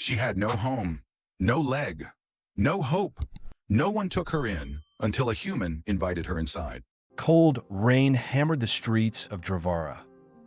She had no home, no leg, no hope. No one took her in until a human invited her inside. Cold rain hammered the streets of Dravara,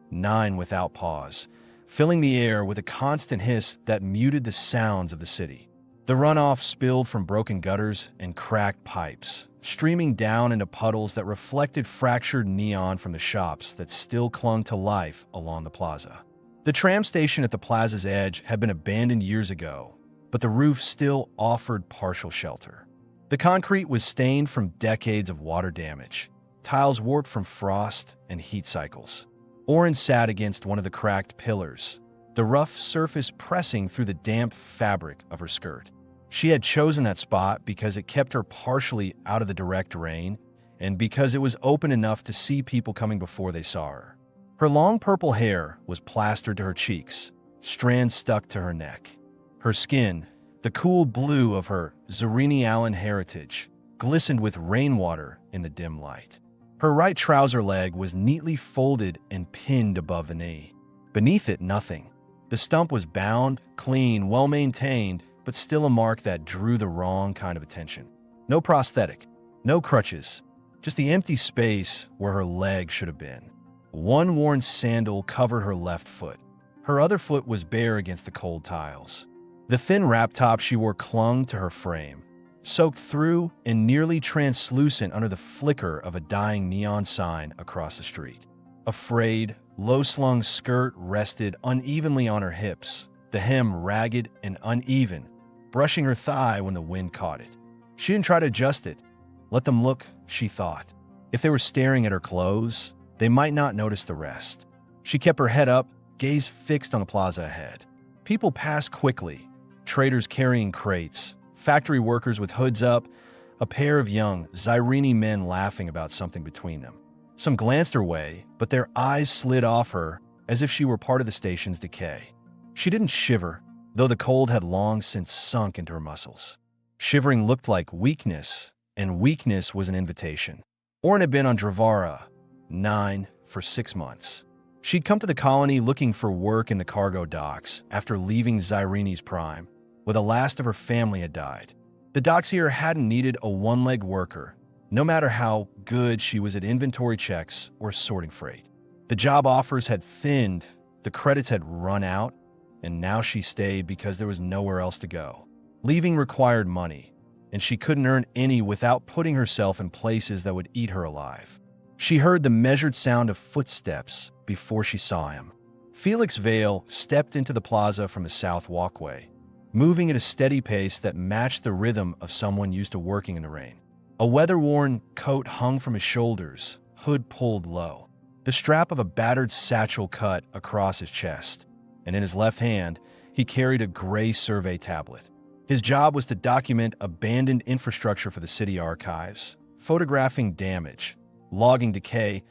9 without pause, filling the air with a constant hiss that muted the sounds of the city. The runoff spilled from broken gutters and cracked pipes, streaming down into puddles that reflected fractured neon from the shops that still clung to life along the plaza. The tram station at the plaza's edge had been abandoned years ago, but the roof still offered partial shelter. The concrete was stained from decades of water damage, tiles warped from frost and heat cycles. Oren sat against one of the cracked pillars, the rough surface pressing through the damp fabric of her skirt. She had chosen that spot because it kept her partially out of the direct rain and because it was open enough to see people coming before they saw her. Her long purple hair was plastered to her cheeks, strands stuck to her neck. Her skin, the cool blue of her Zarini Allen heritage, glistened with rainwater in the dim light. Her right trouser leg was neatly folded and pinned above the knee. Beneath it, nothing. The stump was bound, clean, well-maintained, but still a mark that drew the wrong kind of attention. No prosthetic, no crutches, just the empty space where her leg should have been. One worn sandal covered her left foot. Her other foot was bare against the cold tiles. The thin wrap top she wore clung to her frame, soaked through and nearly translucent under the flicker of a dying neon sign across the street. A frayed, low-slung skirt rested unevenly on her hips, the hem ragged and uneven, brushing her thigh when the wind caught it. She didn't try to adjust it. Let them look, she thought. If they were staring at her clothes, they might not notice the rest. She kept her head up, gaze fixed on the plaza ahead. People passed quickly, traders carrying crates, factory workers with hoods up, a pair of young Zarini men laughing about something between them. Some glanced her way, but their eyes slid off her as if she were part of the station's decay. She didn't shiver, though the cold had long since sunk into her muscles. Shivering looked like weakness, and weakness was an invitation. Oren had been on Dravara, 9, for 6 months. She'd come to the colony looking for work in the cargo docks after leaving Zyrini's prime, where the last of her family had died. The docks here hadn't needed a one-legged worker, no matter how good she was at inventory checks or sorting freight. The job offers had thinned, the credits had run out, and now she stayed because there was nowhere else to go. Leaving required money, and she couldn't earn any without putting herself in places that would eat her alive. She heard the measured sound of footsteps before she saw him. Felix Vale stepped into the plaza from the south walkway, moving at a steady pace that matched the rhythm of someone used to working in the rain. A weather-worn coat hung from his shoulders, hood pulled low. The strap of a battered satchel cut across his chest, and in his left hand, he carried a gray survey tablet. His job was to document abandoned infrastructure for the city archives, photographing damage, logging decay,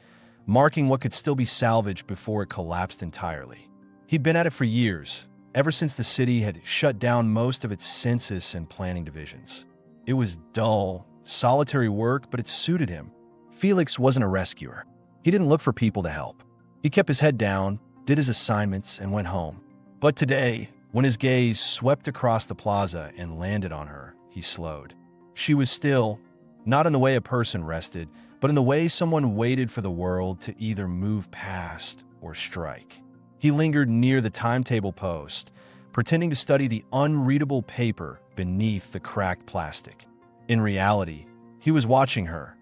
marking what could still be salvaged before it collapsed entirely. He'd been at it for years, ever since the city had shut down most of its census and planning divisions. It was dull, solitary work, but it suited him. Felix wasn't a rescuer. He didn't look for people to help. He kept his head down, did his assignments, and went home. But today, when his gaze swept across the plaza and landed on her, he slowed. She was still, not in the way a person rested, but in the way someone waited for the world to either move past or strike. He lingered near the timetable post, pretending to study the unreadable paper beneath the cracked plastic. In reality, he was watching her,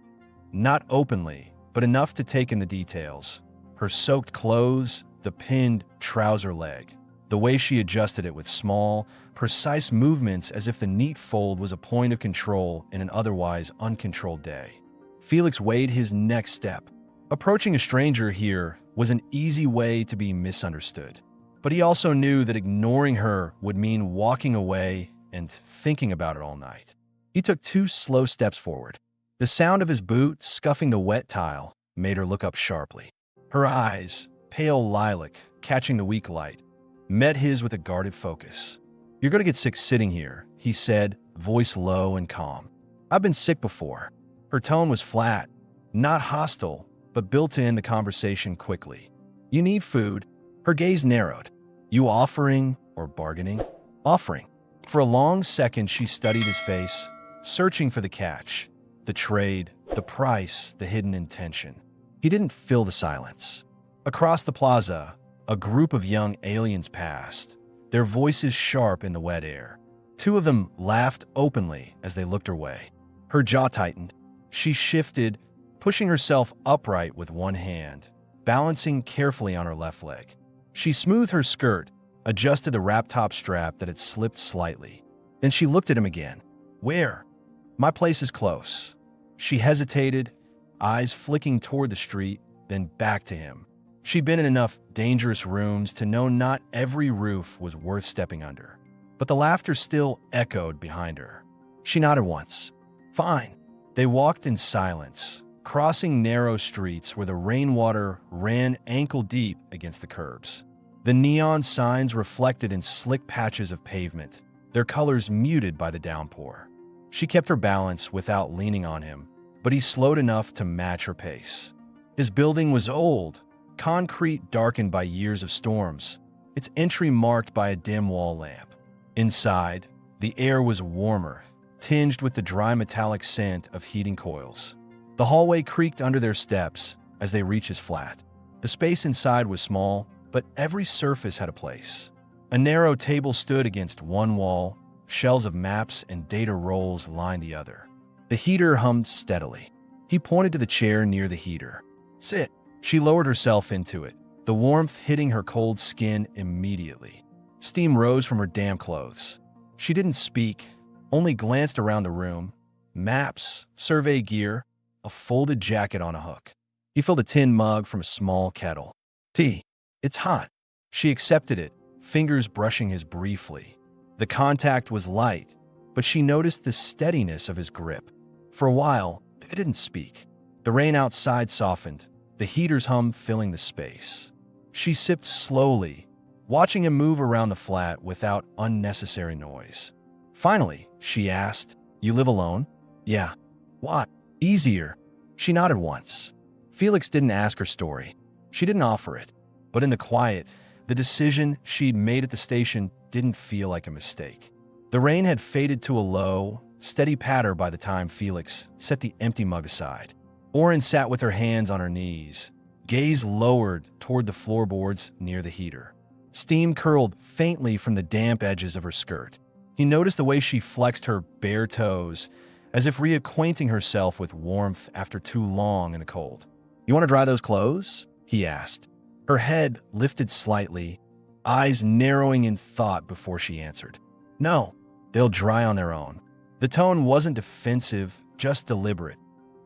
not openly, but enough to take in the details. Her soaked clothes, the pinned trouser leg, the way she adjusted it with small, precise movements as if the neat fold was a point of control in an otherwise uncontrolled day. Felix weighed his next step. Approaching a stranger here was an easy way to be misunderstood. But he also knew that ignoring her would mean walking away and thinking about it all night. He took 2 slow steps forward. The sound of his boot scuffing the wet tile made her look up sharply. Her eyes, pale lilac, catching the weak light, met his with a guarded focus. "You're going to get sick sitting here," he said, voice low and calm. "I've been sick before." Her tone was flat, not hostile, but built in the conversation quickly. "You need food." Her gaze narrowed. "You offering or bargaining?" offering. For a long second, she studied his face, searching for the catch, the trade, the price, the hidden intention. He didn't fill the silence. Across the plaza, a group of young aliens passed, their voices sharp in the wet air. Two of them laughed openly as they looked her way. Her jaw tightened. She shifted, pushing herself upright with one hand, balancing carefully on her left leg. She smoothed her skirt, adjusted the wrap-top strap that had slipped slightly. Then she looked at him again. "Where?" "My place is close." She hesitated, eyes flicking toward the street, then back to him. She'd been in enough dangerous rooms to know not every roof was worth stepping under. But the laughter still echoed behind her. She nodded once. "Fine." They walked in silence, crossing narrow streets where the rainwater ran ankle-deep against the curbs. The neon signs reflected in slick patches of pavement, their colors muted by the downpour. She kept her balance without leaning on him, but he slowed enough to match her pace. His building was old, concrete darkened by years of storms, its entry marked by a dim wall lamp. Inside, the air was warmer, tinged with the dry metallic scent of heating coils. The hallway creaked under their steps as they reached his flat. The space inside was small, but every surface had a place. A narrow table stood against one wall, shelves of maps and data rolls lined the other. The heater hummed steadily. He pointed to the chair near the heater. "Sit." She lowered herself into it, the warmth hitting her cold skin immediately. Steam rose from her damp clothes. She didn't speak, only glanced around the room. Maps, survey gear, a folded jacket on a hook. He filled a tin mug from a small kettle. "Tea. It's hot." She accepted it, fingers brushing his briefly. The contact was light, but she noticed the steadiness of his grip. For a while, they didn't speak. The rain outside softened, the heater's hum filling the space. She sipped slowly, watching him move around the flat without unnecessary noise. Finally, she asked, "You live alone?" "Yeah." "What?" "Easier." She nodded once. Felix didn't ask her story. She didn't offer it. But in the quiet, the decision she'd made at the station didn't feel like a mistake. The rain had faded to a low, steady patter by the time Felix set the empty mug aside. Oren sat with her hands on her knees, gaze lowered toward the floorboards near the heater. Steam curled faintly from the damp edges of her skirt. He noticed the way she flexed her bare toes, as if reacquainting herself with warmth after too long in the cold. "You want to dry those clothes?" he asked. Her head lifted slightly, eyes narrowing in thought before she answered. "No, they'll dry on their own." The tone wasn't defensive, just deliberate,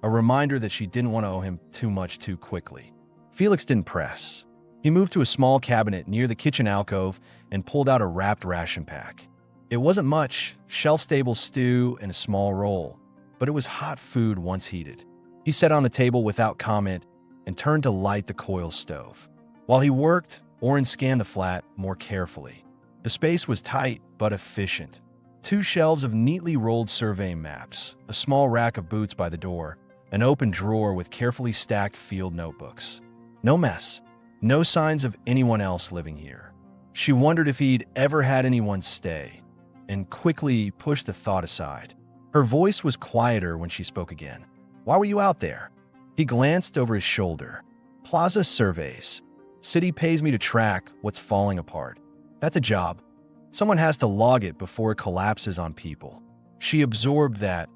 a reminder that she didn't want to owe him too much too quickly. Felix didn't press. He moved to a small cabinet near the kitchen alcove and pulled out a wrapped ration pack. It wasn't much, shelf-stable stew and a small roll, but it was hot food once heated. He sat on the table without comment and turned to light the coil stove. While he worked, Oren scanned the flat more carefully. The space was tight but efficient. 2 shelves of neatly rolled survey maps, a small rack of boots by the door, an open drawer with carefully stacked field notebooks. No mess. No signs of anyone else living here. She wondered if he'd ever had anyone stay, and quickly pushed the thought aside. Her voice was quieter when she spoke again. "Why were you out there?" He glanced over his shoulder. "Plaza surveys. City pays me to track what's falling apart. That's a job. Someone has to log it before it collapses on people." She absorbed that,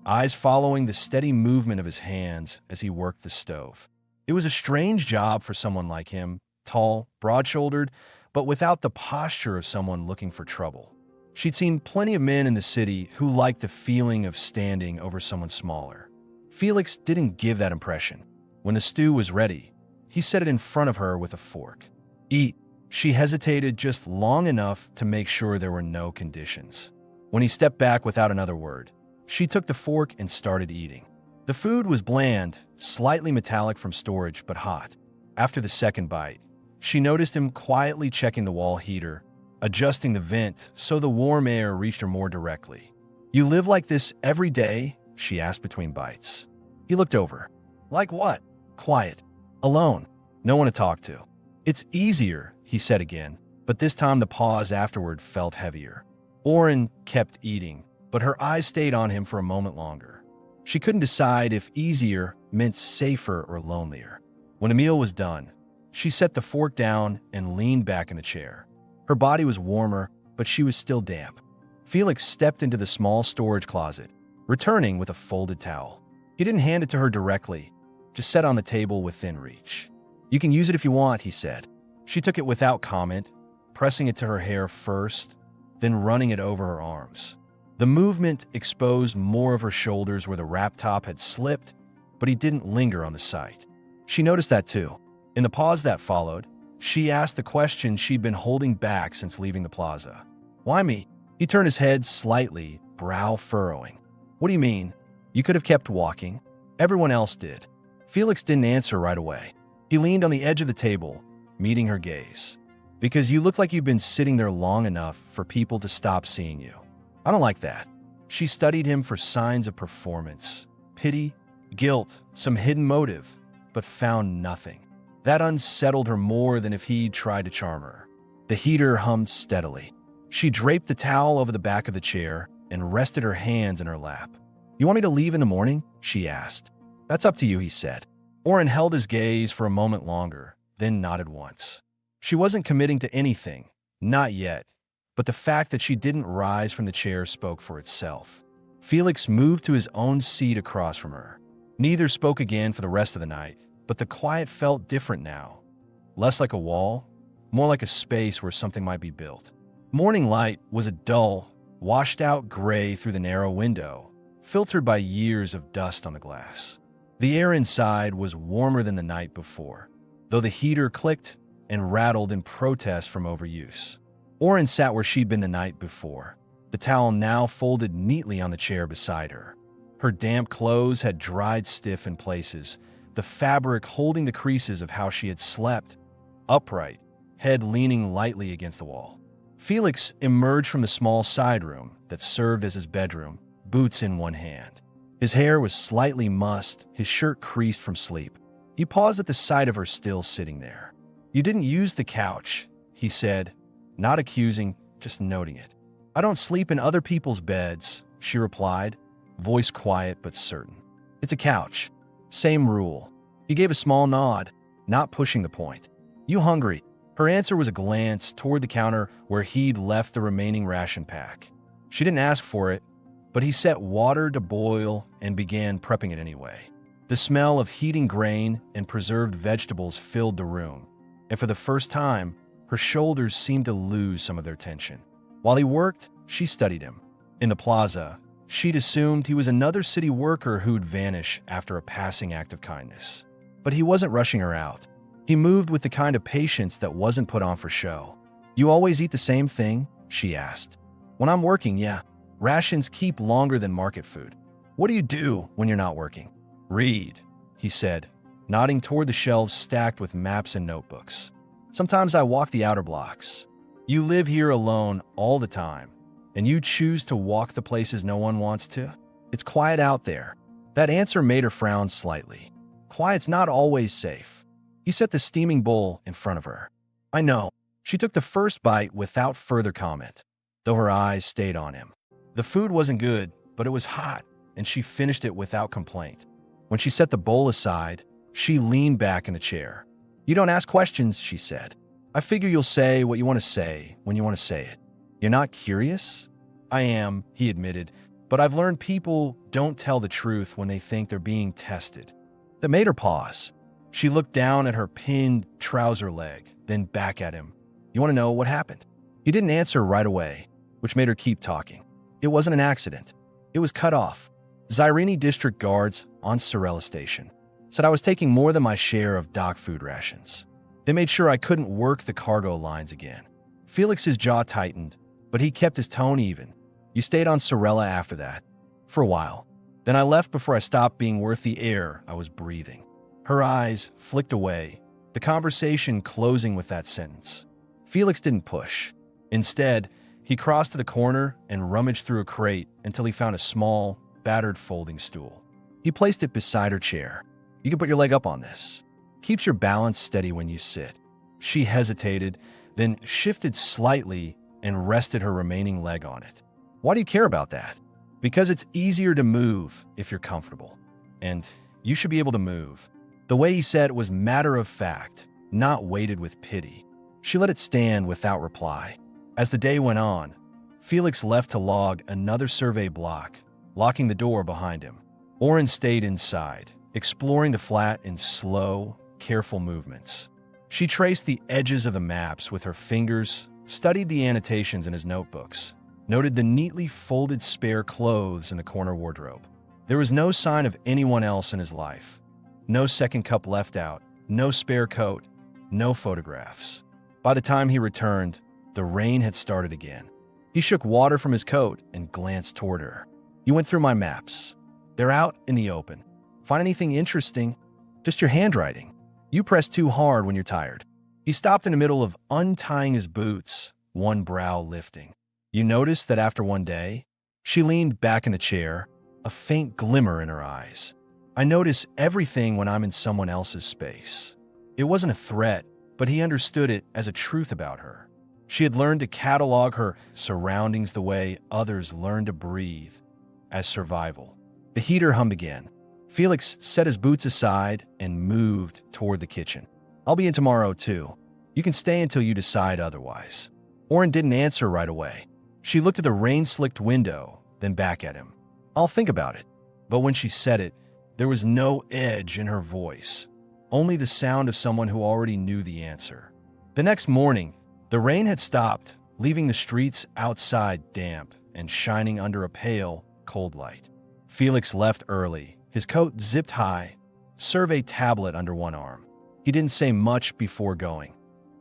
eyes following the steady movement of his hands as he worked the stove. It was a strange job for someone like him, tall, broad-shouldered, but without the posture of someone looking for trouble. She'd seen plenty of men in the city who liked the feeling of standing over someone smaller. Felix didn't give that impression. When the stew was ready, he set it in front of her with a fork. "Eat." She hesitated just long enough to make sure there were no conditions. When he stepped back without another word, she took the fork and started eating. The food was bland, slightly metallic from storage, but hot. After the second bite, she noticed him quietly checking the wall heater, adjusting the vent so the warm air reached her more directly. "You live like this every day?" she asked between bites. He looked over. "Like what?" "Quiet. Alone. No one to talk to." "It's easier," he said again, but this time the pause afterward felt heavier. Oren kept eating, but her eyes stayed on him for a moment longer. She couldn't decide if easier meant safer or lonelier. When the meal was done, she set the fork down and leaned back in the chair. Her body was warmer, but she was still damp. Felix stepped into the small storage closet, returning with a folded towel. He didn't hand it to her directly, just set on the table within reach. "You can use it if you want," he said. She took it without comment, pressing it to her hair first, then running it over her arms. The movement exposed more of her shoulders where the wrap top had slipped, but he didn't linger on the sight. She noticed that too. In the pause that followed, she asked the question she'd been holding back since leaving the plaza. "Why me?" He turned his head slightly, brow furrowing. "What do you mean? You could have kept walking. Everyone else did." Felix didn't answer right away. He leaned on the edge of the table, meeting her gaze. "Because you look like you've been sitting there long enough for people to stop seeing you. I don't like that." She studied him for signs of performance, pity, guilt, some hidden motive, but found nothing. That unsettled her more than if he'd tried to charm her. The heater hummed steadily. She draped the towel over the back of the chair and rested her hands in her lap. "You want me to leave in the morning?" she asked. "That's up to you," he said. Oren held his gaze for a moment longer, then nodded once. She wasn't committing to anything, not yet, but the fact that she didn't rise from the chair spoke for itself. Felix moved to his own seat across from her. Neither spoke again for the rest of the night, but the quiet felt different now. Less like a wall, more like a space where something might be built. Morning light was a dull, washed-out gray through the narrow window, filtered by years of dust on the glass. The air inside was warmer than the night before, though the heater clicked and rattled in protest from overuse. Oren sat where she'd been the night before, the towel now folded neatly on the chair beside her. Her damp clothes had dried stiff in places, the fabric holding the creases of how she had slept, upright, head leaning lightly against the wall. Felix emerged from the small side room that served as his bedroom, boots in one hand. His hair was slightly mussed, his shirt creased from sleep. He paused at the sight of her still sitting there. "You didn't use the couch," he said, not accusing, just noting it. "I don't sleep in other people's beds," she replied, voice quiet but certain. "It's a couch. Same rule." He gave a small nod, not pushing the point. "You hungry?" Her answer was a glance toward the counter where he'd left the remaining ration pack. She didn't ask for it, but he set water to boil and began prepping it anyway. The smell of heating grain and preserved vegetables filled the room, and for the first time, her shoulders seemed to lose some of their tension. While he worked, she studied him. In the plaza, she'd assumed he was another city worker who'd vanish after a passing act of kindness. But he wasn't rushing her out. He moved with the kind of patience that wasn't put on for show. "You always eat the same thing?" she asked. "When I'm working, yeah. Rations keep longer than market food." "What do you do when you're not working?" "Read," he said, nodding toward the shelves stacked with maps and notebooks. "Sometimes I walk the outer blocks." "You live here alone all the time, and you choose to walk the places no one wants to? It's quiet out there." That answer made her frown slightly. Quiet's not always safe. He set the steaming bowl in front of her. "I know." She took the first bite without further comment, though her eyes stayed on him. The food wasn't good, but it was hot, and she finished it without complaint. When she set the bowl aside, she leaned back in the chair. "You don't ask questions," she said. "I figure you'll say what you want to say when you want to say it. You're not curious?" "I am," he admitted, "but I've learned people don't tell the truth when they think they're being tested." That made her pause. She looked down at her pinned trouser leg, then back at him. "You want to know what happened?" He didn't answer right away, which made her keep talking. "It wasn't an accident. It was cut off. Zyrene district guards on Sorella Station said I was taking more than my share of dock food rations. They made sure I couldn't work the cargo lines again." Felix's jaw tightened, but he kept his tone even. "You stayed on Sorella after that?" "For a while. Then I left before I stopped being worth the air I was breathing." Her eyes flicked away, the conversation closing with that sentence. Felix didn't push. Instead, he crossed to the corner and rummaged through a crate until he found a small, battered folding stool. He placed it beside her chair. "You can put your leg up on this. Keeps your balance steady when you sit." She hesitated, then shifted slightly and rested her remaining leg on it. Why do you care about that? Because it's easier to move if you're comfortable. And you should be able to move. The way he said it was matter of fact, not weighted with pity. She let it stand without reply. As the day went on, Felix left to log another survey block, locking the door behind him. Oren stayed inside, exploring the flat in slow, careful movements. She traced the edges of the maps with her fingers, studied the annotations in his notebooks, noted the neatly folded spare clothes in the corner wardrobe. There was no sign of anyone else in his life. No second cup left out, no spare coat, no photographs. By the time he returned, the rain had started again. He shook water from his coat and glanced toward her. "You went through my maps. They're out in the open. Find anything interesting? Just your handwriting. You press too hard when you're tired." He stopped in the middle of untying his boots, one brow lifting. "You noticed that after one day?" She leaned back in the chair, a faint glimmer in her eyes. "I notice everything when I'm in someone else's space." It wasn't a threat, but he understood it as a truth about her. She had learned to catalog her surroundings the way others learn to breathe, as survival. The heater hummed again. Felix set his boots aside and moved toward the kitchen. "I'll be in tomorrow, too. You can stay until you decide otherwise." Oren didn't answer right away. She looked at the rain-slicked window, then back at him. "I'll think about it." But when she said it, there was no edge in her voice, only the sound of someone who already knew the answer. The next morning, the rain had stopped, leaving the streets outside damp and shining under a pale, cold light. Felix left early, his coat zipped high, survey tablet under one arm. He didn't say much before going,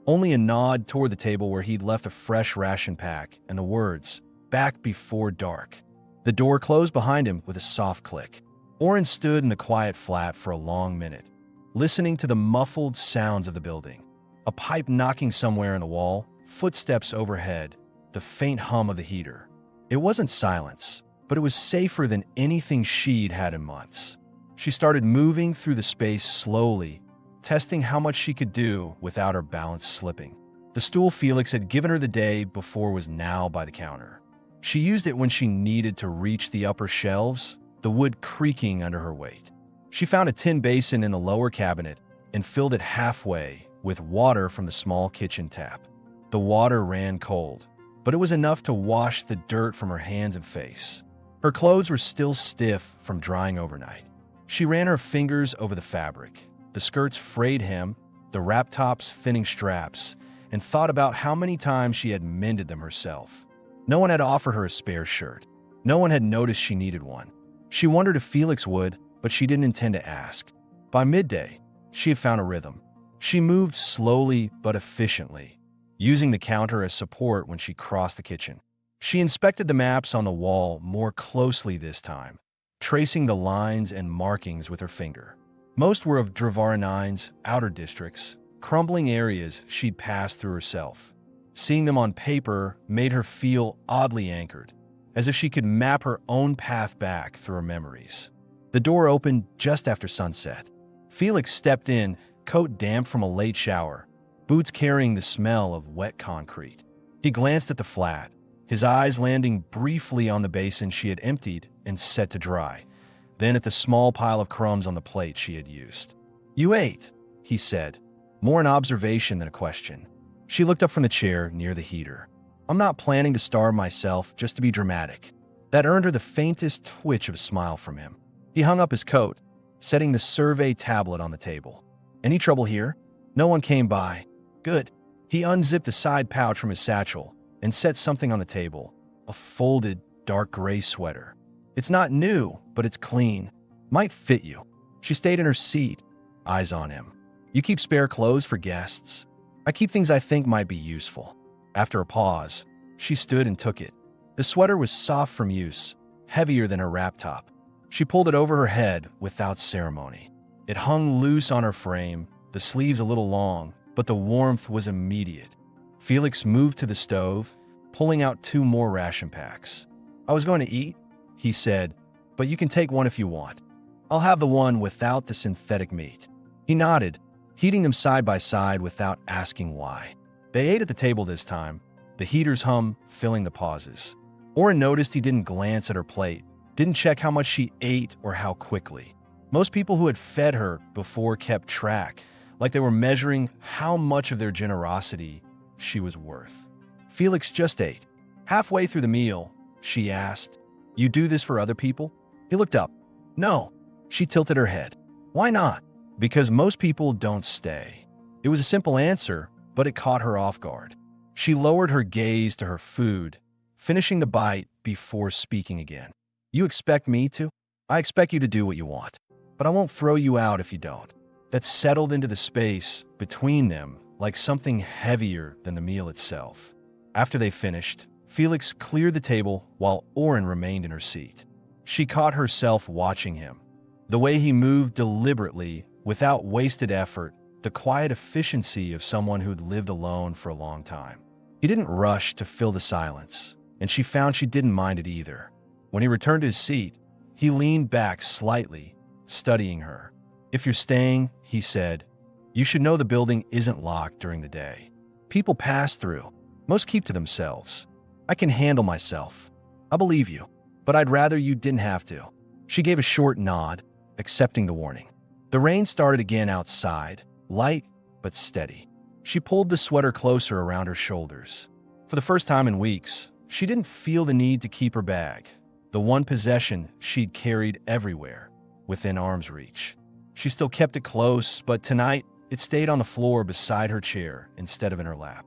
only a nod toward the table where he'd left a fresh ration pack and the words, "Back before dark." The door closed behind him with a soft click. Oren stood in the quiet flat for a long minute, listening to the muffled sounds of the building. A pipe knocking somewhere in the wall, footsteps overhead, the faint hum of the heater. It wasn't silence, but it was safer than anything she'd had in months. She started moving through the space slowly, testing how much she could do without her balance slipping. The stool Felix had given her the day before was now by the counter. She used it when she needed to reach the upper shelves, the wood creaking under her weight. She found a tin basin in the lower cabinet and filled it halfway with water from the small kitchen tap. The water ran cold, but it was enough to wash the dirt from her hands and face. Her clothes were still stiff from drying overnight. She ran her fingers over the fabric, the skirt's frayed hem, the wrap top's thinning straps, and thought about how many times she had mended them herself. No one had offered her a spare shirt. No one had noticed she needed one. She wondered if Felix would, but she didn't intend to ask. By midday, she had found a rhythm. She moved slowly but efficiently, using the counter as support when she crossed the kitchen. She inspected the maps on the wall more closely this time, tracing the lines and markings with her finger. Most were of Dravara IX's outer districts, crumbling areas she'd passed through herself. Seeing them on paper made her feel oddly anchored, as if she could map her own path back through her memories. The door opened just after sunset. Felix stepped in, coat damp from a late shower, boots carrying the smell of wet concrete. He glanced at the flat, his eyes landing briefly on the basin she had emptied and set to dry, then at the small pile of crumbs on the plate she had used. "You ate," he said, more an observation than a question. She looked up from the chair near the heater. "I'm not planning to starve myself just to be dramatic." That earned her the faintest twitch of a smile from him. He hung up his coat, setting the survey tablet on the table. "Any trouble here?" No one came by. "Good." He unzipped a side pouch from his satchel and set something on the table, a folded, dark gray sweater. "It's not new, but it's clean. Might fit you." She stayed in her seat, eyes on him. "You keep spare clothes for guests?" "I keep things I think might be useful." After a pause, she stood and took it. The sweater was soft from use, heavier than her wrap top. She pulled it over her head without ceremony. It hung loose on her frame, the sleeves a little long, but the warmth was immediate. Felix moved to the stove, pulling out 2 more ration packs. "I was going to eat," he said, "but you can take one if you want. I'll have the one without the synthetic meat." He nodded, heating them side by side without asking why. They ate at the table this time, the heater's hum filling the pauses. Oren noticed he didn't glance at her plate, didn't check how much she ate or how quickly. Most people who had fed her before kept track, like they were measuring how much of their generosity she was worth. Felix just ate. Halfway through the meal, she asked, "You do this for other people?" He looked up. "No." She tilted her head. "Why not?" "Because most people don't stay." It was a simple answer, but it caught her off guard. She lowered her gaze to her food, finishing the bite before speaking again. "You expect me to? I expect you to do what you want, but I won't throw you out if you don't." That settled into the space between them like something heavier than the meal itself. After they finished, Felix cleared the table while Oren remained in her seat. She caught herself watching him. The way he moved deliberately, without wasted effort, the quiet efficiency of someone who'd lived alone for a long time. He didn't rush to fill the silence, and she found she didn't mind it either. When he returned to his seat, he leaned back slightly, studying her. "If you're staying," he said, "you should know the building isn't locked during the day. People pass through. Most keep to themselves. I can handle myself. I believe you, but I'd rather you didn't have to." She gave a short nod, accepting the warning. The rain started again outside, light but steady. She pulled the sweater closer around her shoulders. For the first time in weeks, she didn't feel the need to keep her bag, the one possession she'd carried everywhere, within arm's reach. She still kept it close, but tonight it stayed on the floor beside her chair instead of in her lap.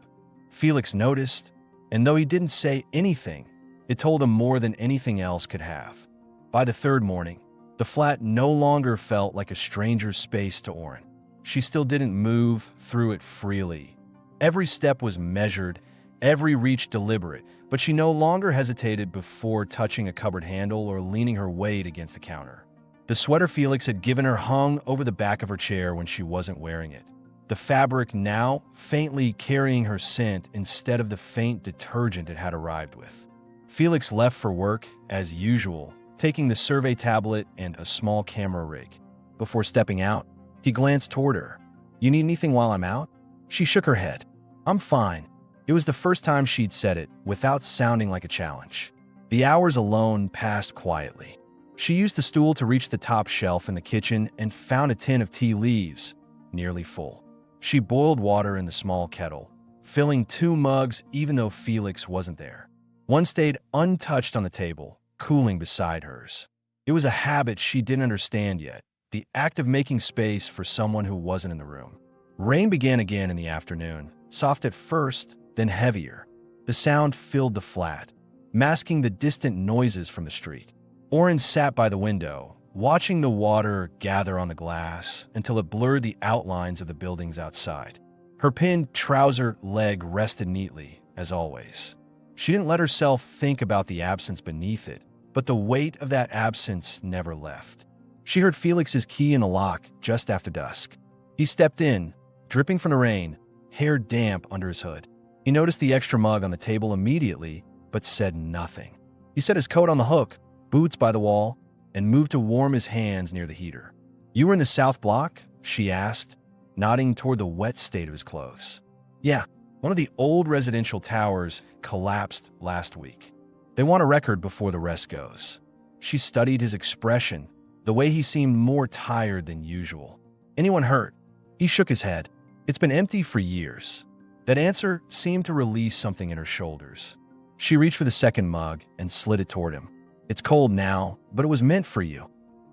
Felix noticed, and though he didn't say anything, it told him more than anything else could have. By the third morning, the flat no longer felt like a stranger's space to Oren. She still didn't move through it freely. Every step was measured, every reach deliberate, but she no longer hesitated before touching a cupboard handle or leaning her weight against the counter. The sweater Felix had given her hung over the back of her chair when she wasn't wearing it. The fabric now faintly carrying her scent instead of the faint detergent it had arrived with. Felix left for work, as usual, taking the survey tablet and a small camera rig. Before stepping out, he glanced toward her. "You need anything while I'm out?" She shook her head. "I'm fine." It was the first time she'd said it without sounding like a challenge. The hours alone passed quietly. She used the stool to reach the top shelf in the kitchen and found a tin of tea leaves, nearly full. She boiled water in the small kettle, filling 2 mugs even though Felix wasn't there. One stayed untouched on the table, cooling beside hers. It was a habit she didn't understand yet, the act of making space for someone who wasn't in the room. Rain began again in the afternoon, soft at first, then heavier. The sound filled the flat, masking the distant noises from the street. Oren sat by the window, watching the water gather on the glass until it blurred the outlines of the buildings outside. Her pinned trouser leg rested neatly, as always. She didn't let herself think about the absence beneath it, but the weight of that absence never left. She heard Felix's key in the lock just after dusk. He stepped in, dripping from the rain, hair damp under his hood. He noticed the extra mug on the table immediately, but said nothing. He set his coat on the hook, boots by the wall, and moved to warm his hands near the heater. "You were in the South Block?" she asked, nodding toward the wet state of his clothes. "Yeah, one of the old residential towers collapsed last week. They want a record before the rest goes." She studied his expression, the way he seemed more tired than usual. "Anyone hurt?" He shook his head. "It's been empty for years." That answer seemed to release something in her shoulders. She reached for the second mug and slid it toward him. "It's cold now, but it was meant for you."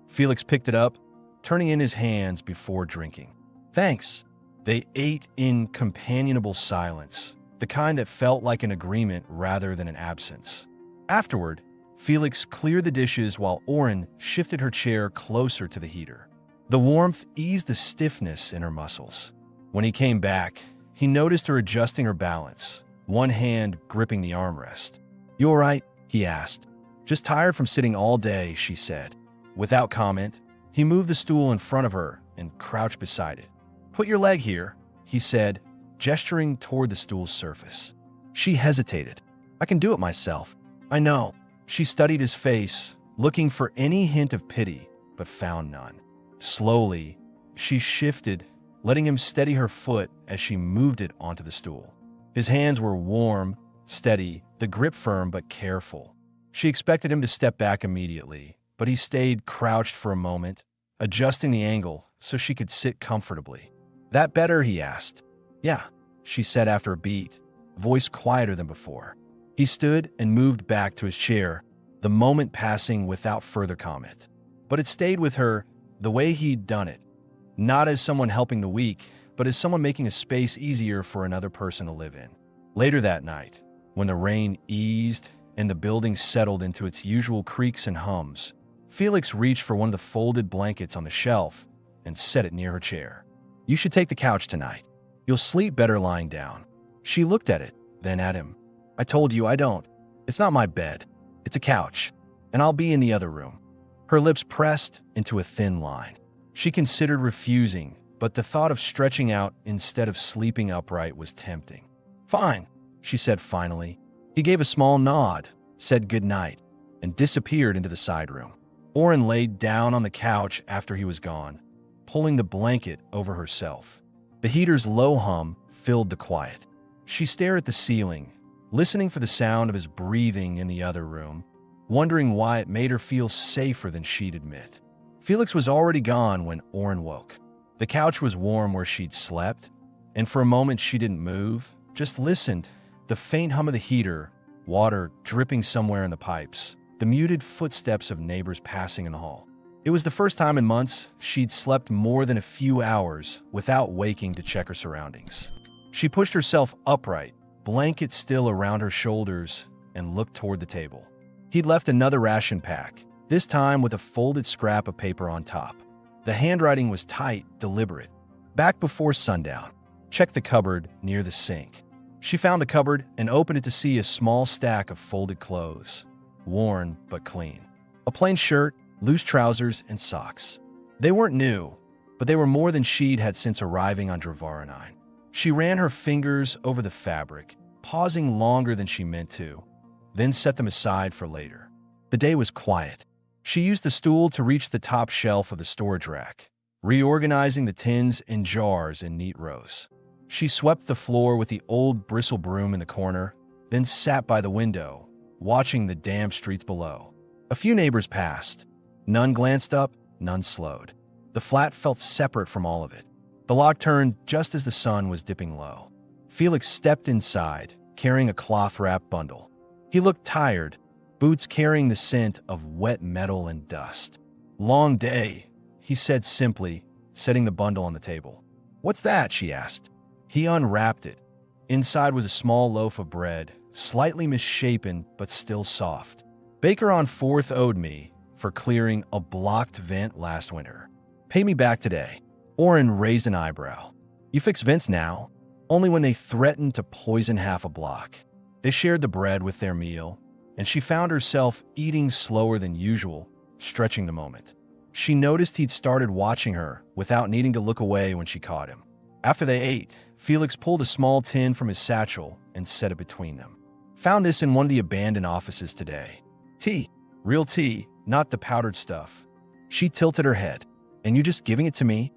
Felix picked it up, turning in his hands before drinking. "Thanks." They ate in companionable silence, the kind that felt like an agreement rather than an absence. Afterward, Felix cleared the dishes while Oren shifted her chair closer to the heater. The warmth eased the stiffness in her muscles. When he came back, he noticed her adjusting her balance, one hand gripping the armrest. "You all right?" he asked. "Just tired from sitting all day," she said. Without comment, he moved the stool in front of her and crouched beside it. "Put your leg here," he said, gesturing toward the stool's surface. She hesitated. "I can do it myself." "I know." She studied his face, looking for any hint of pity, but found none. Slowly, she shifted, letting him steady her foot as she moved it onto the stool. His hands were warm, steady, the grip firm but careful. She expected him to step back immediately, but he stayed crouched for a moment, adjusting the angle so she could sit comfortably. "That better?" he asked. "Yeah," she said after a beat, voice quieter than before. He stood and moved back to his chair, the moment passing without further comment. But it stayed with her the way he'd done it, not as someone helping the weak, but as someone making a space easier for another person to live in. Later that night, when the rain eased and the building settled into its usual creaks and hums, Felix reached for one of the folded blankets on the shelf and set it near her chair. "You should take the couch tonight. You'll sleep better lying down." She looked at it, then at him. "I told you I don't. It's not my bed. It's a couch, and I'll be in the other room." Her lips pressed into a thin line. She considered refusing, but the thought of stretching out instead of sleeping upright was tempting. "Fine," she said finally. He gave a small nod, said good night, and disappeared into the side room. Oren laid down on the couch after he was gone, pulling the blanket over herself. The heater's low hum filled the quiet. She stared at the ceiling, listening for the sound of his breathing in the other room, wondering why it made her feel safer than she'd admit. Felix was already gone when Oren woke. The couch was warm where she'd slept, and for a moment she didn't move, just listened. The faint hum of the heater, water dripping somewhere in the pipes, the muted footsteps of neighbors passing in the hall. It was the first time in months she'd slept more than a few hours without waking to check her surroundings. She pushed herself upright, blanket still around her shoulders, and looked toward the table. He'd left another ration pack, this time with a folded scrap of paper on top. The handwriting was tight, deliberate. "Back before sundown. Check the cupboard near the sink." She found the cupboard and opened it to see a small stack of folded clothes, worn but clean. A plain shirt, loose trousers, and socks. They weren't new, but they were more than she'd had since arriving on Dravara 9. She ran her fingers over the fabric, pausing longer than she meant to, then set them aside for later. The day was quiet. She used the stool to reach the top shelf of the storage rack, reorganizing the tins and jars in neat rows. She swept the floor with the old bristle broom in the corner, then sat by the window, watching the damp streets below. A few neighbors passed. None glanced up, none slowed. The flat felt separate from all of it. The lock turned just as the sun was dipping low. Felix stepped inside, carrying a cloth-wrapped bundle. He looked tired, boots carrying the scent of wet metal and dust. "Long day," he said simply, setting the bundle on the table. "What's that?" she asked. He unwrapped it. Inside was a small loaf of bread, slightly misshapen but still soft. "Baker on 4th owed me for clearing a blocked vent last winter. Pay me back today." Oren raised an eyebrow. "You fix vents now?" "Only when they threaten to poison half a block." They shared the bread with their meal, and she found herself eating slower than usual, stretching the moment. She noticed he'd started watching her without needing to look away when she caught him. After they ate, Felix pulled a small tin from his satchel and set it between them. "Found this in one of the abandoned offices today. Tea. Real tea, not the powdered stuff." She tilted her head. "And you just giving it to me?"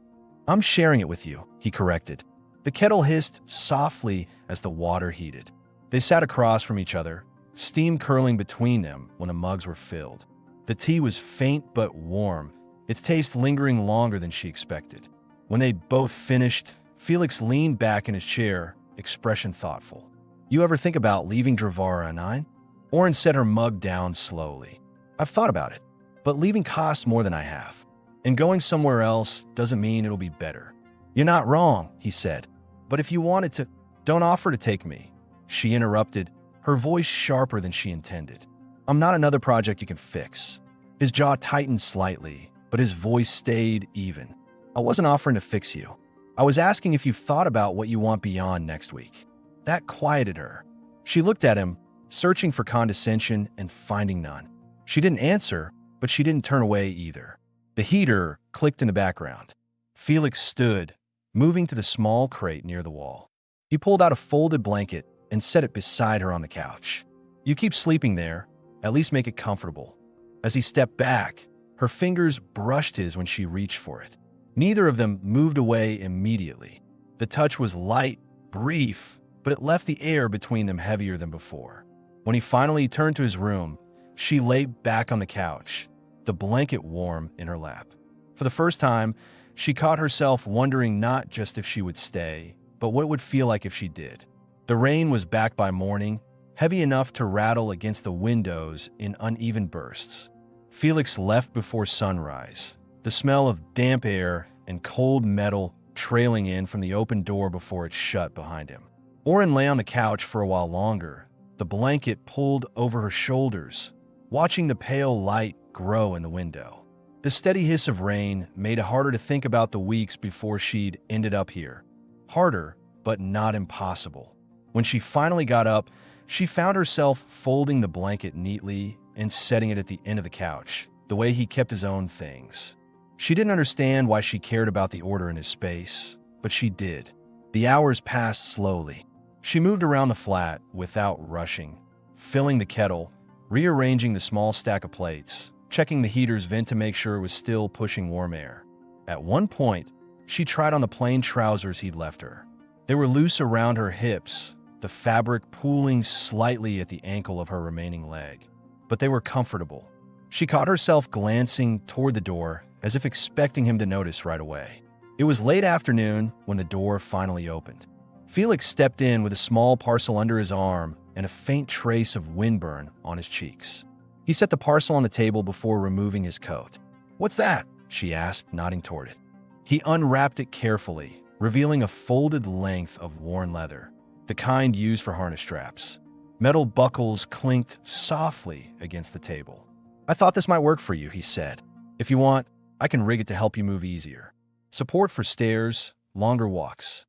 "I'm sharing it with you," he corrected. The kettle hissed softly as the water heated. They sat across from each other, steam curling between them when the mugs were filled. The tea was faint but warm, its taste lingering longer than she expected. When they'd both finished, Felix leaned back in his chair, expression thoughtful. "You ever think about leaving Dravara 9? Oren set her mug down slowly. "I've thought about it, but leaving costs more than I have. And going somewhere else doesn't mean it'll be better." "You're not wrong," he said. "But if you wanted to, don't offer to take me." She interrupted, her voice sharper than she intended. "I'm not another project you can fix." His jaw tightened slightly, but his voice stayed even. "I wasn't offering to fix you. I was asking if you've thought about what you want beyond next week." That quieted her. She looked at him, searching for condescension and finding none. She didn't answer, but she didn't turn away either. The heater clicked in the background. Felix stood, moving to the small crate near the wall. He pulled out a folded blanket and set it beside her on the couch. "You keep sleeping there. At least make it comfortable." As he stepped back, her fingers brushed his when she reached for it. Neither of them moved away immediately. The touch was light, brief, but it left the air between them heavier than before. When he finally turned to his room, she lay back on the couch, the blanket warm in her lap. For the first time, she caught herself wondering not just if she would stay, but what it would feel like if she did. The rain was back by morning, heavy enough to rattle against the windows in uneven bursts. Felix left before sunrise, the smell of damp air and cold metal trailing in from the open door before it shut behind him. Oren lay on the couch for a while longer, the blanket pulled over her shoulders, watching the pale light grow in the window. The steady hiss of rain made it harder to think about the weeks before she'd ended up here. Harder, but not impossible. When she finally got up, she found herself folding the blanket neatly and setting it at the end of the couch, the way he kept his own things. She didn't understand why she cared about the order in his space, but she did. The hours passed slowly. She moved around the flat without rushing, filling the kettle, rearranging the small stack of plates, checking the heater's vent to make sure it was still pushing warm air. At one point, she tried on the plain trousers he'd left her. They were loose around her hips, the fabric pooling slightly at the ankle of her remaining leg. But they were comfortable. She caught herself glancing toward the door, as if expecting him to notice right away. It was late afternoon when the door finally opened. Felix stepped in with a small parcel under his arm and a faint trace of windburn on his cheeks. He set the parcel on the table before removing his coat. "What's that?" she asked, nodding toward it. He unwrapped it carefully, revealing a folded length of worn leather, the kind used for harness straps. Metal buckles clinked softly against the table. "I thought this might work for you," he said. "If you want, I can rig it to help you move easier. Support for stairs, longer walks."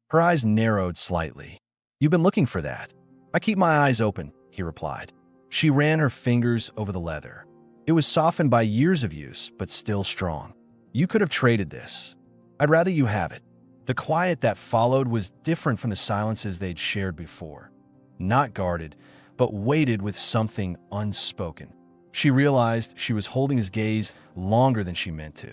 Her eyes narrowed slightly. "You've been looking for that." "I keep my eyes open," he replied. She ran her fingers over the leather. It was softened by years of use, but still strong. "You could have traded this. I'd rather you have it." The quiet that followed was different from the silences they'd shared before. Not guarded, but weighted with something unspoken. She realized she was holding his gaze longer than she meant to.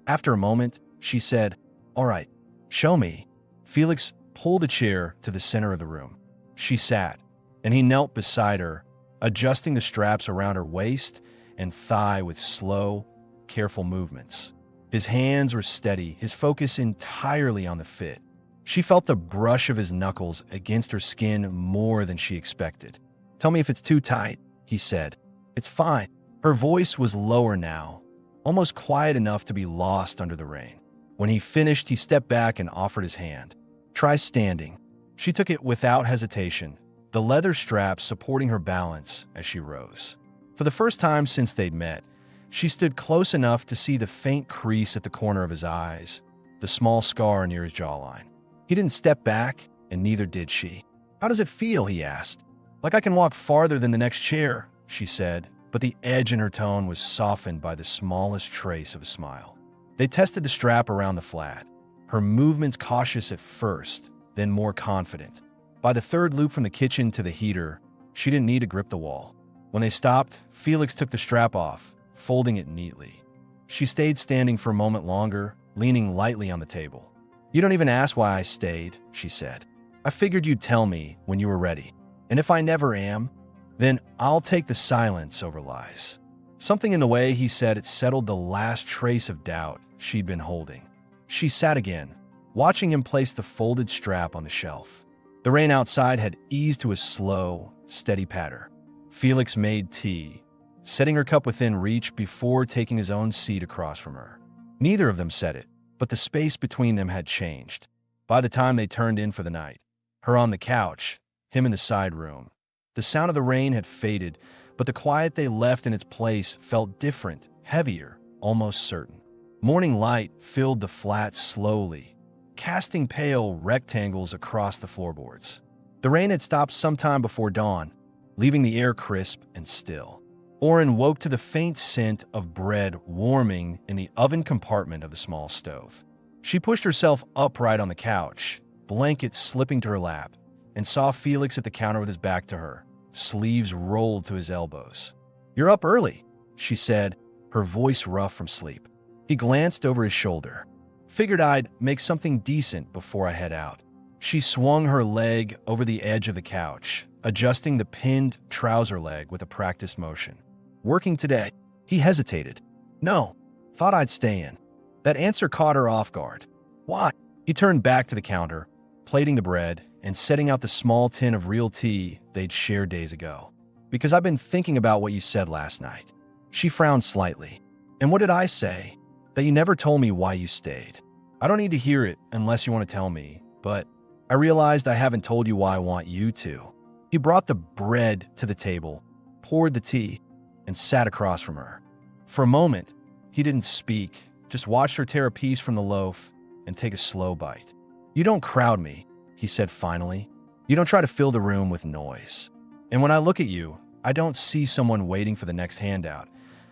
After a moment, she said, "All right, show me." Felix pulled a chair to the center of the room. She sat, and he knelt beside her, adjusting the straps around her waist and thigh with slow, careful movements. His hands were steady, his focus entirely on the fit. She felt the brush of his knuckles against her skin more than she expected. "Tell me if it's too tight," he said. "It's fine." Her voice was lower now, almost quiet enough to be lost under the rain. When he finished, he stepped back and offered his hand. "Try standing." She took it without hesitation, the leather strap supporting her balance as she rose. For the first time since they'd met, she stood close enough to see the faint crease at the corner of his eyes, the small scar near his jawline. He didn't step back, and neither did she. "How does it feel?" he asked. "Like I can walk farther than the next chair," she said, but the edge in her tone was softened by the smallest trace of a smile. They tested the strap around the flat, her movements cautious at first, then more confident. By the third loop from the kitchen to the heater, she didn't need to grip the wall. When they stopped, Felix took the strap off, folding it neatly. She stayed standing for a moment longer, leaning lightly on the table. "You don't even ask why I stayed," she said. "I figured you'd tell me when you were ready. And if I never am, then I'll take the silence over lies." Something in the way he said it settled the last trace of doubt she'd been holding. She sat again, watching him place the folded strap on the shelf. The rain outside had eased to a slow, steady patter. Felix made tea, setting her cup within reach before taking his own seat across from her. Neither of them said it, but the space between them had changed. By the time they turned in for the night, her on the couch, him in the side room, the sound of the rain had faded, but the quiet they left in its place felt different, heavier, almost certain. Morning light filled the flat slowly, casting pale rectangles across the floorboards. The rain had stopped sometime before dawn, leaving the air crisp and still. Oren woke to the faint scent of bread warming in the oven compartment of the small stove. She pushed herself upright on the couch, blanket slipping to her lap, and saw Felix at the counter with his back to her, sleeves rolled to his elbows. "You're up early," she said, her voice rough from sleep. He glanced over his shoulder. "Figured I'd make something decent before I head out." She swung her leg over the edge of the couch, adjusting the pinned trouser leg with a practiced motion. "Working today?" He hesitated. "No, thought I'd stay in." That answer caught her off guard. "Why?" He turned back to the counter, plating the bread and setting out the small tin of real tea they'd shared days ago. "Because I've been thinking about what you said last night." She frowned slightly. "And what did I say?" "That you never told me why you stayed." "I don't need to hear it unless you want to tell me, but I realized I haven't told you why I want you to." He brought the bread to the table, poured the tea, and sat across from her. For a moment, he didn't speak, just watched her tear a piece from the loaf and take a slow bite. "You don't crowd me," he said finally. "You don't try to fill the room with noise. And when I look at you, I don't see someone waiting for the next handout.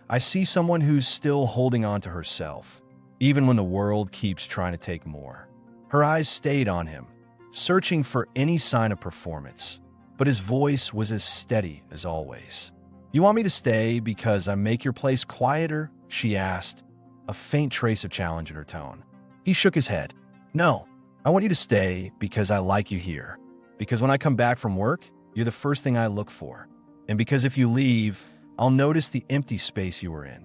I see someone who's still holding on to herself, even when the world keeps trying to take more." Her eyes stayed on him, searching for any sign of performance, but his voice was as steady as always. "You want me to stay because I make your place quieter?" she asked, a faint trace of challenge in her tone. He shook his head. "No, I want you to stay because I like you here. Because when I come back from work, you're the first thing I look for. And because if you leave, I'll notice the empty space you were in."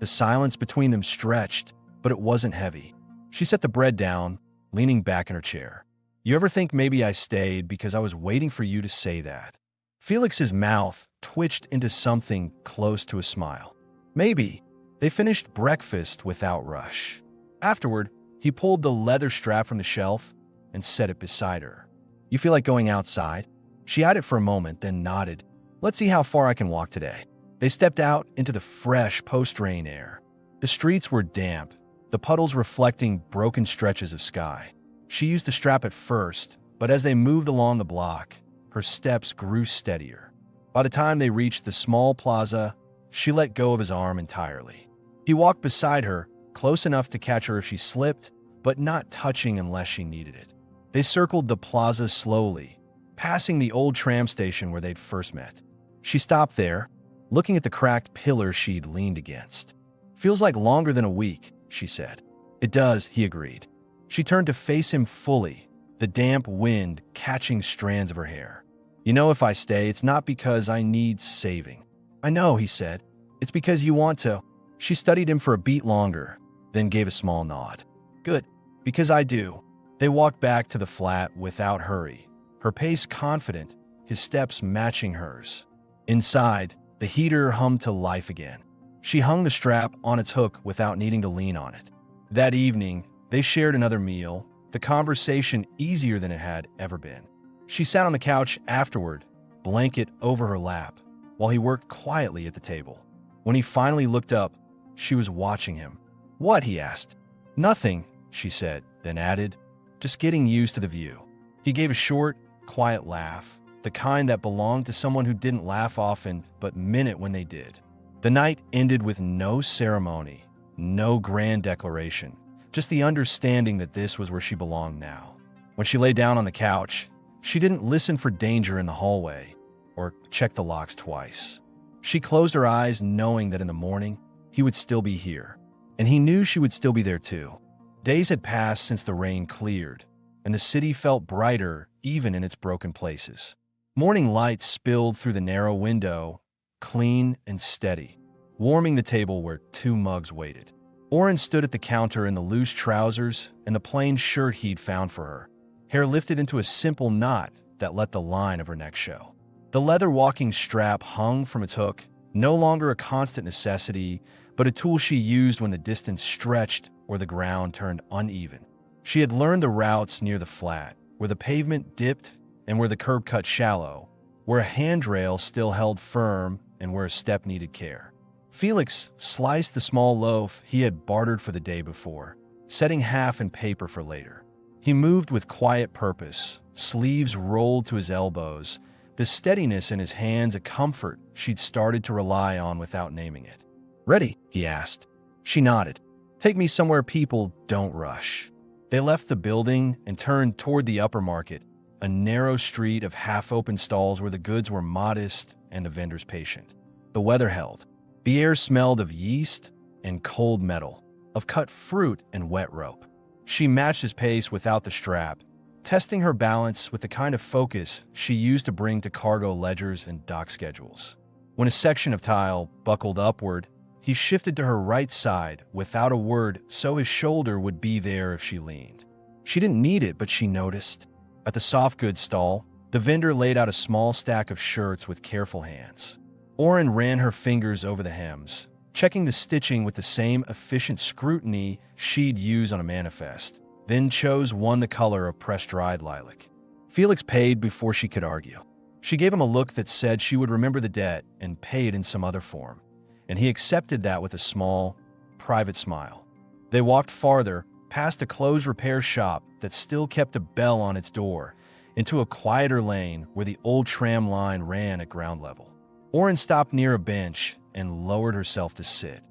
The silence between them stretched, but it wasn't heavy. She set the bread down, leaning back in her chair. "You ever think maybe I stayed because I was waiting for you to say that?" Felix's mouth twitched into something close to a smile. "Maybe." They finished breakfast without rush. Afterward, he pulled the leather strap from the shelf and set it beside her. "You feel like going outside?" She eyed it for a moment, then nodded. "Let's see how far I can walk today." They stepped out into the fresh post-rain air. The streets were damp, the puddles reflecting broken stretches of sky. She used the strap at first, but as they moved along the block, her steps grew steadier. By the time they reached the small plaza, she let go of his arm entirely. He walked beside her, close enough to catch her if she slipped, but not touching unless she needed it. They circled the plaza slowly, passing the old tram station where they'd first met. She stopped there, looking at the cracked pillar she'd leaned against. "Feels like longer than a week," she said. "It does," he agreed. She turned to face him fully, the damp wind catching strands of her hair. "You know, if I stay, it's not because I need saving." "I know," he said. "It's because you want to." She studied him for a beat longer, then gave a small nod. "Good, because I do." They walked back to the flat without hurry, her pace confident, his steps matching hers. Inside, the heater hummed to life again. She hung the strap on its hook without needing to lean on it. That evening, they shared another meal, the conversation easier than it had ever been. She sat on the couch afterward, blanket over her lap, while he worked quietly at the table. When he finally looked up, she was watching him. "What?" he asked. "Nothing," she said, then added, "Just getting used to the view." He gave a short, quiet laugh, the kind that belonged to someone who didn't laugh often but meant it when they did. The night ended with no ceremony, no grand declaration, just the understanding that this was where she belonged now. When she lay down on the couch, she didn't listen for danger in the hallway or check the locks twice. She closed her eyes knowing that in the morning, he would still be here, and he knew she would still be there too. Days had passed since the rain cleared, and the city felt brighter even in its broken places. Morning light spilled through the narrow window, clean and steady, warming the table where 2 mugs waited. Oren stood at the counter in the loose trousers and the plain shirt he'd found for her, hair lifted into a simple knot that let the line of her neck show. The leather walking strap hung from its hook, no longer a constant necessity, but a tool she used when the distance stretched or the ground turned uneven. She had learned the routes near the flat, where the pavement dipped and where the curb cut shallow, where a handrail still held firm and where a step needed care. Felix sliced the small loaf he had bartered for the day before, setting half in paper for later. He moved with quiet purpose, sleeves rolled to his elbows, the steadiness in his hands a comfort she'd started to rely on without naming it. "Ready?" he asked. She nodded. "Take me somewhere people don't rush." They left the building and turned toward the upper market, a narrow street of half-open stalls where the goods were modest and the vendors patient. The weather held. The air smelled of yeast and cold metal, of cut fruit and wet rope. She matched his pace without the strap, testing her balance with the kind of focus she used to bring to cargo ledgers and dock schedules. When a section of tile buckled upward, he shifted to her right side without a word so his shoulder would be there if she leaned. She didn't need it, but she noticed. At the soft goods stall, the vendor laid out a small stack of shirts with careful hands. Oren ran her fingers over the hems, checking the stitching with the same efficient scrutiny she'd use on a manifest, then chose one the color of pressed-dried lilac. Felix paid before she could argue. She gave him a look that said she would remember the debt and pay it in some other form, and he accepted that with a small, private smile. They walked farther, past a closed repair shop that still kept a bell on its door, into a quieter lane where the old tram line ran at ground level. Oren stopped near a bench and lowered herself to sit,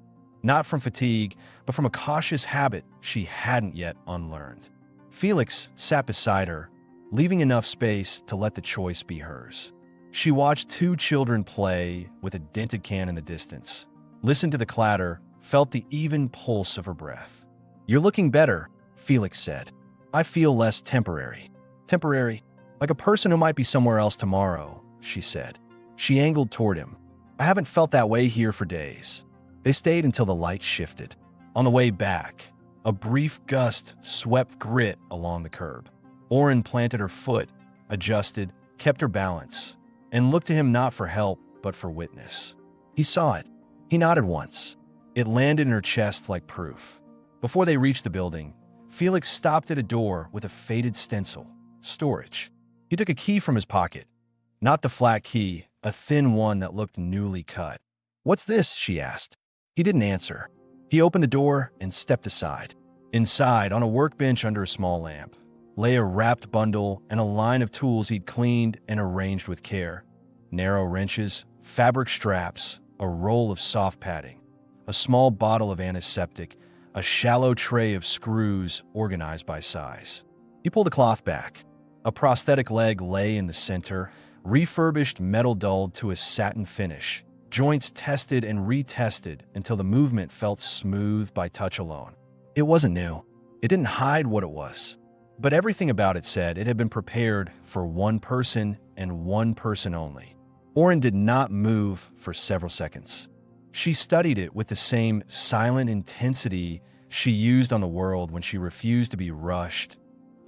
not from fatigue, but from a cautious habit she hadn't yet unlearned. Felix sat beside her, leaving enough space to let the choice be hers. She watched two children play with a dented can in the distance, listened to the clatter, felt the even pulse of her breath. "You're looking better," Felix said. "I feel less temporary." "Temporary? Like a person who might be somewhere else tomorrow," she said. She angled toward him. "I haven't felt that way here for days." They stayed until the light shifted. On the way back, a brief gust swept grit along the curb. Oren planted her foot, adjusted, kept her balance, and looked to him not for help, but for witness. He saw it. He nodded once. It landed in her chest like proof. Before they reached the building, Felix stopped at a door with a faded stencil. Storage. He took a key from his pocket. Not the flat key, a thin one that looked newly cut. "What's this?" she asked. He didn't answer. He opened the door and stepped aside. Inside, on a workbench under a small lamp, lay a wrapped bundle and a line of tools he'd cleaned and arranged with care. Narrow wrenches, fabric straps, a roll of soft padding, a small bottle of antiseptic, a shallow tray of screws organized by size. He pulled the cloth back. A prosthetic leg lay in the center, refurbished metal dulled to a satin finish, joints tested and retested until the movement felt smooth by touch alone. It wasn't new. It didn't hide what it was. But everything about it said it had been prepared for one person and one person only. Oren did not move for several seconds. She studied it with the same silent intensity she used on the world when she refused to be rushed,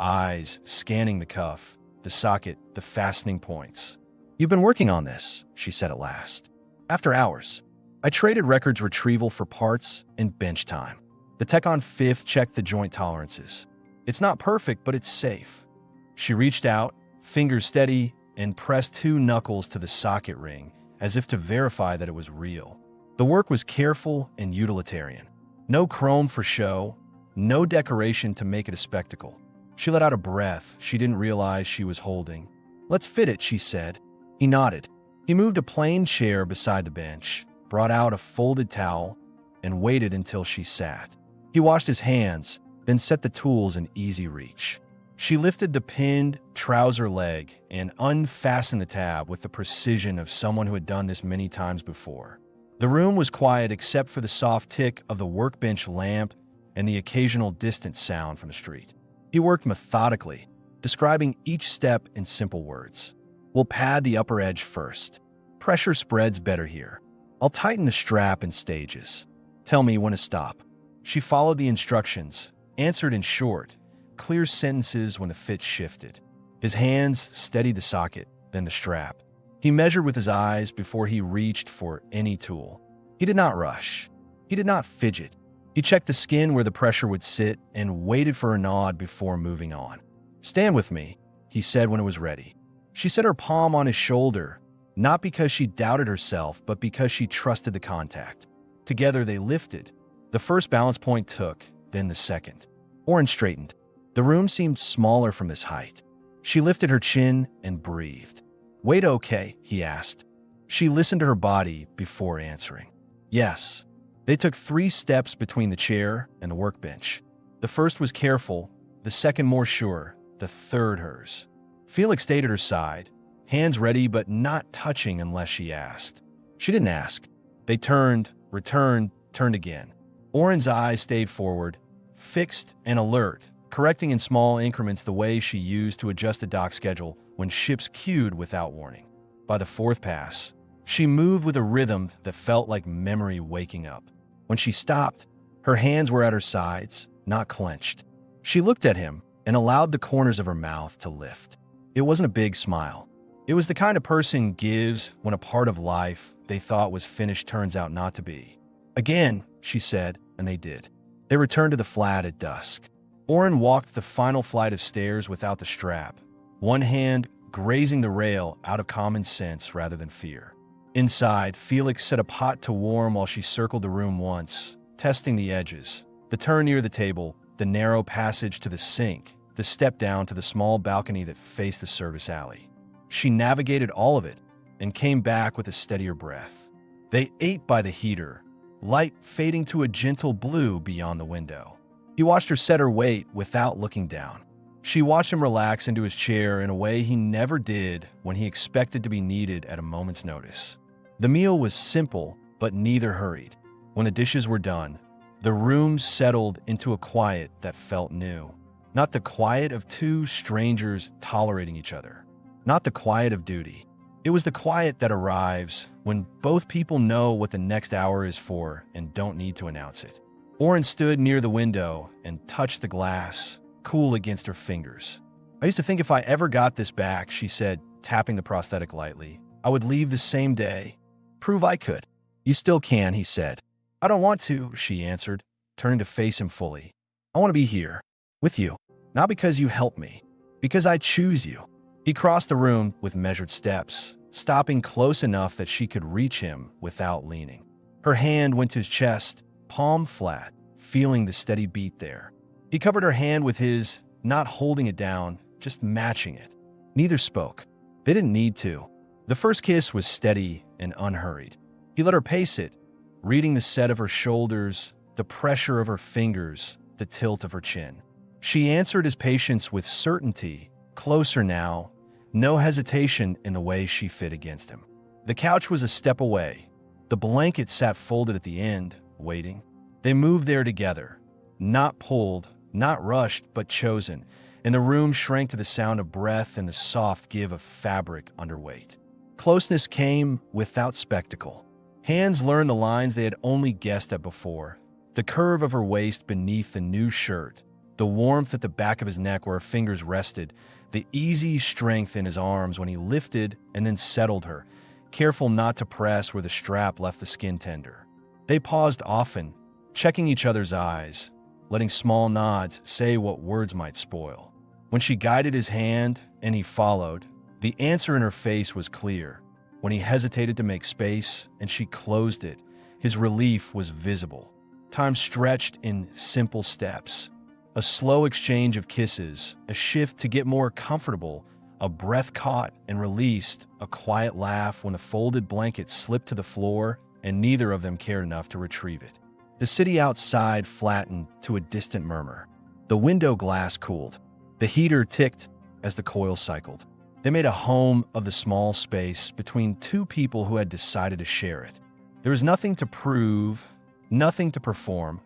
eyes scanning the cuff, the socket, the fastening points. "You've been working on this," she said at last. "After hours. I traded records retrieval for parts and bench time. The tech on fifth checked the joint tolerances. It's not perfect, but it's safe." She reached out, fingers steady, and pressed two knuckles to the socket ring as if to verify that it was real. The work was careful and utilitarian. No chrome for show, no decoration to make it a spectacle. She let out a breath she didn't realize she was holding. "Let's fit it," she said. He nodded. He moved a plain chair beside the bench, brought out a folded towel, and waited until she sat. He washed his hands, then set the tools in easy reach. She lifted the pinned trouser leg and unfastened the tab with the precision of someone who had done this many times before. The room was quiet except for the soft tick of the workbench lamp and the occasional distant sound from the street. He worked methodically, describing each step in simple words. "We'll pad the upper edge first. Pressure spreads better here. I'll tighten the strap in stages. Tell me when to stop." She followed the instructions, answered in short, clear sentences when the fit shifted. His hands steadied the socket, then the strap. He measured with his eyes before he reached for any tool. He did not rush. He did not fidget. He checked the skin where the pressure would sit and waited for a nod before moving on. "Stand with me," he said when it was ready. She set her palm on his shoulder, not because she doubted herself, but because she trusted the contact. Together they lifted. The first balance point took, then the second. Oren straightened. The room seemed smaller from this height. She lifted her chin and breathed. "Weight okay?" he asked. She listened to her body before answering. "Yes." They took 3 steps between the chair and the workbench. The first was careful, the second more sure, the third hers. Felix stayed at her side, hands ready but not touching unless she asked. She didn't ask. They turned, returned, turned again. Oren's eyes stayed forward, fixed and alert, correcting in small increments the way she used to adjust the dock schedule when ships queued without warning. By the fourth pass, she moved with a rhythm that felt like memory waking up. When she stopped, her hands were at her sides, not clenched. She looked at him and allowed the corners of her mouth to lift. It wasn't a big smile. It was the kind of person gives when a part of life they thought was finished turns out not to be. Again, she said, and they did. They returned to the flat at dusk. Oren walked the final flight of stairs without the strap, one hand grazing the rail out of common sense rather than fear. Inside, Felix set a pot to warm while she circled the room once, testing the edges, the turn near the table, the narrow passage to the sink, the step down to the small balcony that faced the service alley. She navigated all of it and came back with a steadier breath. They ate by the heater, light fading to a gentle blue beyond the window. He watched her set her weight without looking down. She watched him relax into his chair in a way he never did when he expected to be needed at a moment's notice. The meal was simple, but neither hurried. When the dishes were done, the room settled into a quiet that felt new. Not the quiet of two strangers tolerating each other. Not the quiet of duty. It was the quiet that arrives when both people know what the next hour is for and don't need to announce it. Oren stood near the window and touched the glass, cool against her fingers. I used to think if I ever got this back, she said, tapping the prosthetic lightly, I would leave the same day. Prove I could. You still can, he said. I don't want to, she answered, turning to face him fully. I want to be here, with you, not because you help me, because I choose you. He crossed the room with measured steps, stopping close enough that she could reach him without leaning. Her hand went to his chest, palm flat, feeling the steady beat there. He covered her hand with his, not holding it down, just matching it. Neither spoke. They didn't need to. The first kiss was steady and unhurried. He let her pace it, reading the set of her shoulders, the pressure of her fingers, the tilt of her chin. She answered his patience with certainty, closer now, no hesitation in the way she fit against him. The couch was a step away. The blanket sat folded at the end, waiting. They moved there together, not pulled, not rushed, but chosen, and the room shrank to the sound of breath and the soft give of fabric under weight. Closeness came without spectacle. Hands learned the lines they had only guessed at before. The curve of her waist beneath the new shirt, the warmth at the back of his neck where her fingers rested, the easy strength in his arms when he lifted and then settled her, careful not to press where the strap left the skin tender. They paused often, checking each other's eyes, letting small nods say what words might spoil. When she guided his hand and he followed, the answer in her face was clear. When he hesitated to make space and she closed it, his relief was visible. Time stretched in simple steps. A slow exchange of kisses, a shift to get more comfortable, a breath caught and released, a quiet laugh when the folded blanket slipped to the floor and neither of them cared enough to retrieve it. The city outside flattened to a distant murmur. The window glass cooled. The heater ticked as the coil cycled. They made a home of the small space between two people who had decided to share it. There was nothing to prove, nothing to perform,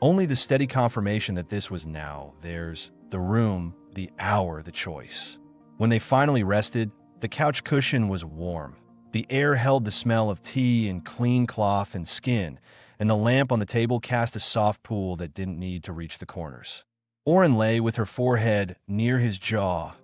only the steady confirmation that this was now theirs, the room, the hour, the choice. When they finally rested, the couch cushion was warm. The air held the smell of tea and clean cloth and skin, and the lamp on the table cast a soft pool that didn't need to reach the corners. Oren lay with her forehead near his jaw,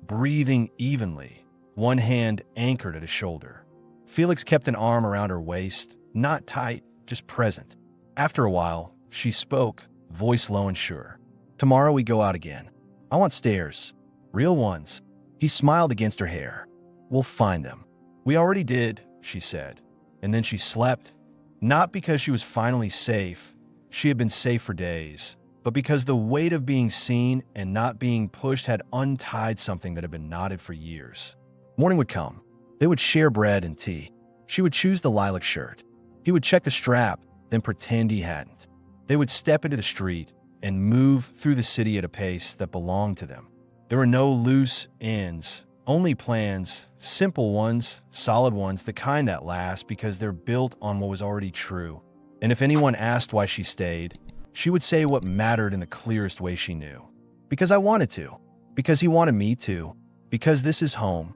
breathing evenly, one hand anchored at his shoulder. Felix kept an arm around her waist, not tight, just present. After a while, she spoke, voice low and sure. Tomorrow we go out again. I want stairs. Real ones. He smiled against her hair. We'll find them. We already did, she said. And then she slept. Not because she was finally safe. She had been safe for days. But because the weight of being seen and not being pushed had untied something that had been knotted for years. Morning would come. They would share bread and tea. She would choose the lilac shirt. He would check the strap, then pretend he hadn't. They would step into the street and move through the city at a pace that belonged to them. There were no loose ends, only plans, simple ones, solid ones, the kind that last because they're built on what was already true. And if anyone asked why she stayed, she would say what mattered in the clearest way she knew. Because I wanted to. Because he wanted me to. Because this is home.